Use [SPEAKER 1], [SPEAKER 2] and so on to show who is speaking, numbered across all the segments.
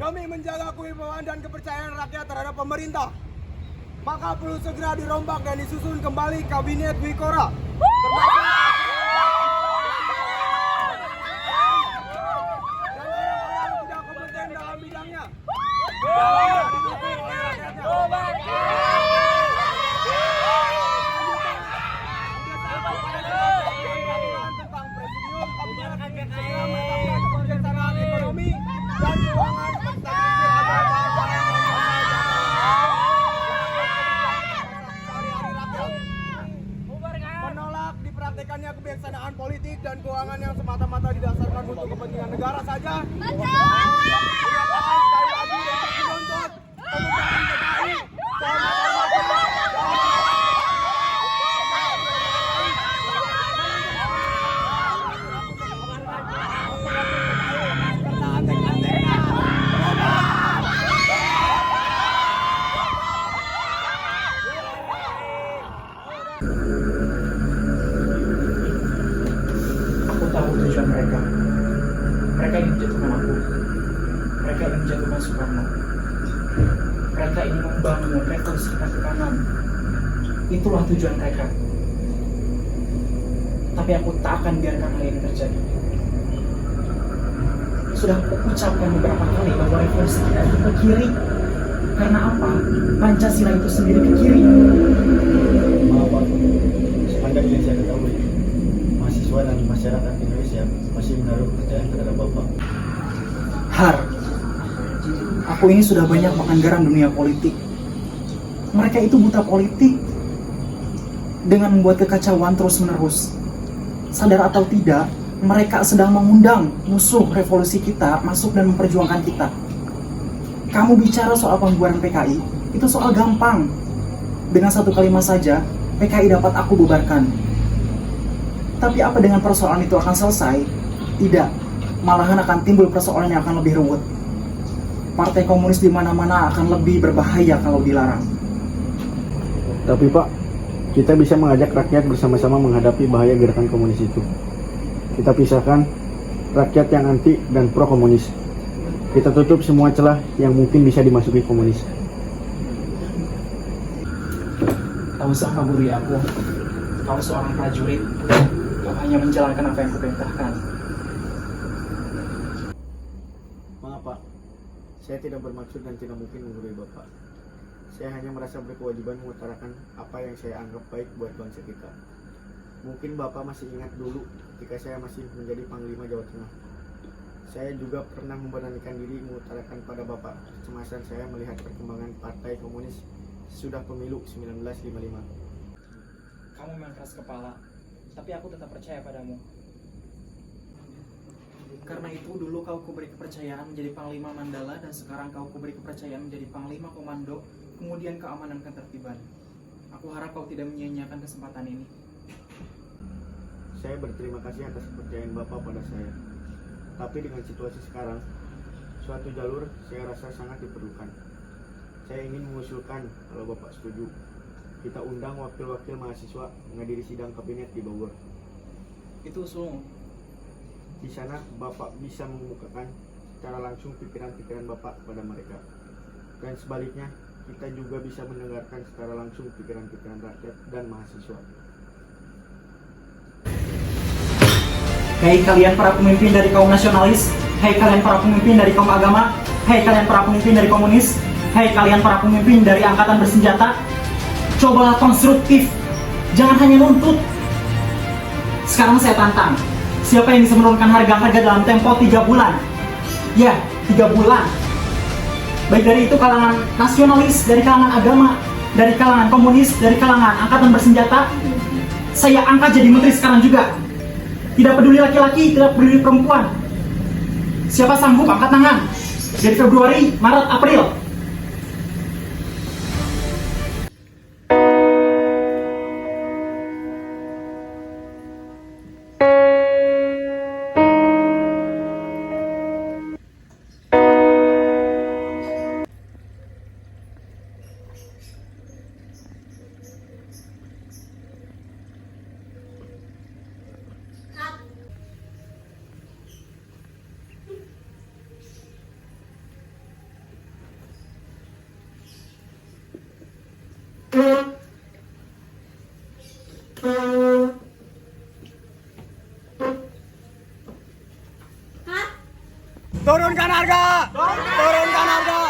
[SPEAKER 1] Demi menjaga kewibawaan dan kepercayaan rakyat terhadap pemerintah, maka perlu segera dirombak dan disusun kembali Kabinet Wikora. Dan orang-orang tidak kompeten dalam bidangnya. Didukung oleh rakyatnya. Tentang presidium kabinet segera menetapkan kebijaksanaan ekonomi dan keuangan menolak dipraktekannya kebijaksanaan politik dan keuangan yang semata-mata didasarkan untuk kepentingan negara saja. Menyatakan sekali lagi untuk menuntut pemugaran PKI
[SPEAKER 2] tahu tujuan mereka. Mereka ingin menjatuhkan aku. Mereka ingin menjatuhkan Soekarno. Mereka ingin membangun revolusi kaki kanan. Itulah tujuan mereka. Tapi aku tak akan biarkan hal ini terjadi. Sudah aku ucapkan beberapa kali bahwa revolusi kita itu ke kiri. Karena apa? Pancasila itu sendiri ke kiri.
[SPEAKER 3] Maaf Pak, sepanjang yang saya ketahui, mahasiswa dan masyarakat Indonesia masih menaruh kepercayaan terhadap Bapak.
[SPEAKER 2] Har, aku ini sudah banyak makan garam dunia politik. Mereka itu buta politik dengan membuat kekacauan terus-menerus. Sadar atau tidak, mereka sedang mengundang musuh revolusi kita masuk dan memperjuangkan kita. Kamu bicara soal pembubaran PKI, itu soal gampang. Dengan satu kalimat saja, PKI dapat aku bubarkan. Tapi apa dengan persoalan itu akan selesai? Tidak, malahan akan timbul persoalan yang akan lebih ruwet. Partai komunis di mana-mana akan lebih berbahaya kalau dilarang.
[SPEAKER 4] Tapi Pak, kita bisa mengajak rakyat bersama-sama menghadapi bahaya gerakan komunis itu. Kita pisahkan rakyat yang anti dan pro komunis. Kita tutup semua celah yang mungkin bisa dimasuki komunis.
[SPEAKER 2] Tak usah kaburi aku. Kau seorang prajurit. Kau hanya menjalankan apa yang kuperintahkan.
[SPEAKER 4] Maaf Pak, saya tidak bermaksud dan tidak mungkin menggurui Bapak. Saya hanya merasa berkewajiban mengutarakan apa yang saya anggap baik buat bangsa kita. Mungkin Bapak masih ingat dulu ketika saya masih menjadi Panglima Jawa Tengah. Saya juga pernah memberanikan diri mengutarakan pada Bapak kecemasan saya melihat perkembangan Partai Komunis sudah pemilu 1955.
[SPEAKER 2] Kamu memang keras kepala, tapi aku tetap percaya padamu. Karena itu dulu kau kuberi kepercayaan menjadi Panglima Mandala dan sekarang kau kuberi kepercayaan menjadi Panglima Komando, kemudian keamanan ketertiban. Aku harap kau tidak menyia-nyiakan kesempatan ini.
[SPEAKER 4] Saya berterima kasih atas kepercayaan Bapak pada saya. Tapi dengan situasi sekarang, suatu jalur saya rasa sangat diperlukan. Saya ingin mengusulkan, kalau Bapak setuju, kita undang wakil-wakil mahasiswa menghadiri sidang kabinet di Bogor.
[SPEAKER 2] Itu usulmu.
[SPEAKER 4] Di sana Bapak bisa mengemukakan secara langsung pikiran-pikiran Bapak kepada mereka. Dan sebaliknya, kita juga bisa mendengarkan secara langsung pikiran-pikiran rakyat dan mahasiswa.
[SPEAKER 2] Hei kalian para pemimpin dari kaum nasionalis, hei kalian para pemimpin dari kaum agama, hei kalian para pemimpin dari komunis, hei kalian para pemimpin dari angkatan bersenjata, cobalah konstruktif, jangan hanya nuntut. Sekarang saya tantang, siapa yang bisa menurunkan harga-harga dalam tempo 3 bulan? Ya, 3 bulan. Baik dari itu kalangan nasionalis, dari kalangan agama, dari kalangan komunis, dari kalangan angkatan bersenjata, saya angkat jadi menteri sekarang juga. Tidak peduli laki-laki, tidak peduli perempuan. Siapa sanggup angkat tangan? Dari Februari, Maret, April.
[SPEAKER 1] Turunkan harga! Turunkan harga!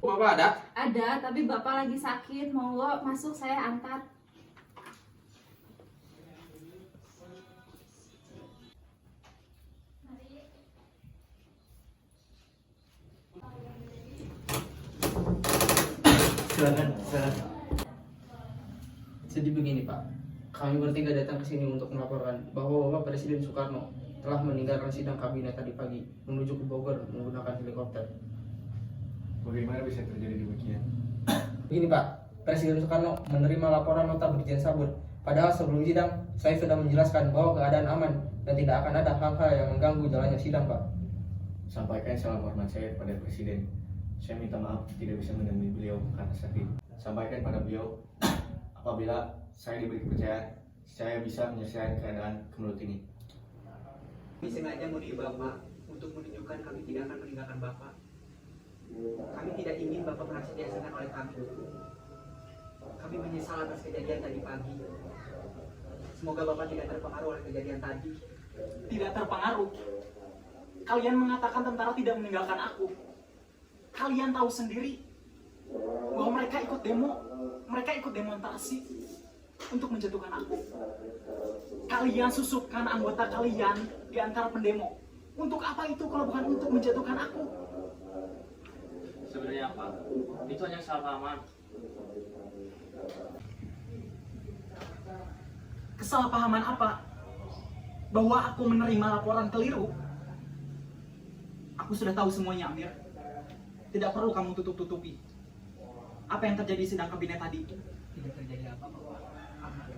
[SPEAKER 5] Bapak ada?
[SPEAKER 6] Ada, tapi bapak lagi sakit. Monggo masuk, saya angkat.
[SPEAKER 5] Silakan. Jadi begini Pak, kami bertiga datang ke sini untuk melaporkan bahwa Bapak Presiden Soekarno telah meninggalkan sidang kabinet tadi pagi menuju ke Bogor menggunakan helikopter.
[SPEAKER 3] Bagaimana bisa terjadi demikian?
[SPEAKER 5] Begini Pak, Presiden Soekarno menerima laporan nota Brigjen Sabut. Padahal sebelum sidang, saya sudah menjelaskan bahwa keadaan aman dan tidak akan ada hal-hal yang mengganggu jalannya sidang Pak.
[SPEAKER 3] Sampaikan salam hormat saya kepada Presiden. Saya minta maaf tidak bisa menemui beliau karena sakit. Sampaikan pada beliau, apabila saya diberi kepercayaan, saya bisa menyelesaikan keadaan kemelut ini.
[SPEAKER 2] Kami sengaja mendidik Bapak untuk menunjukkan kami tidak akan meninggalkan Bapak. Kami tidak ingin Bapak merasa diasingkan oleh kami. Kami menyesal atas kejadian tadi pagi. Semoga Bapak tidak terpengaruh oleh kejadian tadi.
[SPEAKER 7] Tidak terpengaruh. Kalian mengatakan tentara tidak meninggalkan aku. Kalian tahu sendiri bahwa mereka ikut demonstrasi untuk menjatuhkan aku. Kalian susupkan anggota kalian di antara pendemo. Untuk apa itu kalau bukan untuk menjatuhkan aku?
[SPEAKER 8] Sebenarnya apa? Itu hanya kesalahpahaman.
[SPEAKER 7] Kesalahpahaman apa? Bahwa aku menerima laporan keliru? Aku sudah tahu semuanya, Amir. Tidak perlu kamu tutup-tutupi. Apa yang terjadi di sidang kabinet tadi?
[SPEAKER 2] Tidak terjadi apa-apa. Aman.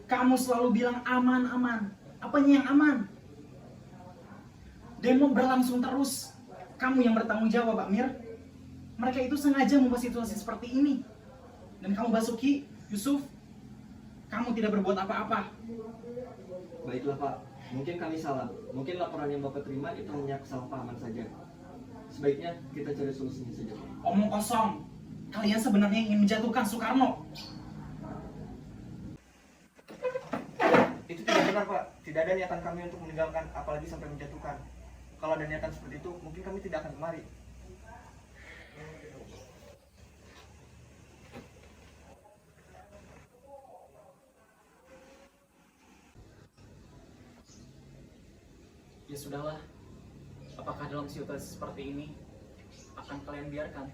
[SPEAKER 7] Kamu selalu bilang aman-aman. Apanya yang aman? Demo berlangsung terus. Kamu yang bertanggung jawab, Amir. Mereka itu sengaja membuat situasi seperti ini. Dan kamu Basuki, Yusuf, kamu tidak berbuat apa-apa.
[SPEAKER 9] Baiklah Pak, mungkin kami salah. Mungkin laporan yang Bapak terima itu hanya kesalahpahaman saja. Sebaiknya kita cari solusinya saja.
[SPEAKER 7] Omong kosong. Kalian sebenarnya ingin menjatuhkan Soekarno.
[SPEAKER 2] Itu tidak benar Pak. Tidak ada niatan kami untuk meninggalkan, apalagi sampai menjatuhkan. Kalau ada niatan seperti itu, mungkin kami tidak akan kemari.
[SPEAKER 7] Ya sudahlah. Apakah dalam situasi seperti ini akan kalian biarkan?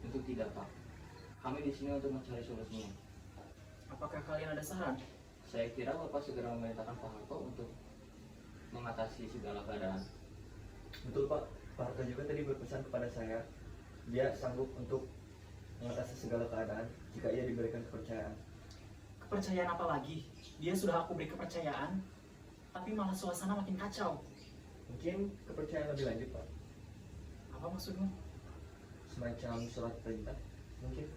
[SPEAKER 8] Tentu tidak Pak. Kami di sini untuk mencari solusinya.
[SPEAKER 7] Apakah kalian ada saran?
[SPEAKER 8] Saya kira Bapak segera memerintahkan Pak Harto untuk mengatasi segala keadaan.
[SPEAKER 9] Betul Pak, Pak Harto juga tadi berpesan kepada saya. Dia sanggup untuk mengatasi segala keadaan jika ia diberikan kepercayaan.
[SPEAKER 7] Kepercayaan apa lagi? Dia sudah aku beri kepercayaan, tapi malah suasana makin kacau.
[SPEAKER 9] Mungkin kepercayaan lebih lanjut Pak.
[SPEAKER 7] Apa maksudmu?
[SPEAKER 9] Semacam surat perintah mungkin.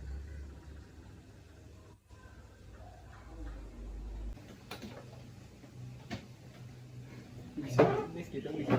[SPEAKER 2] Kita bisa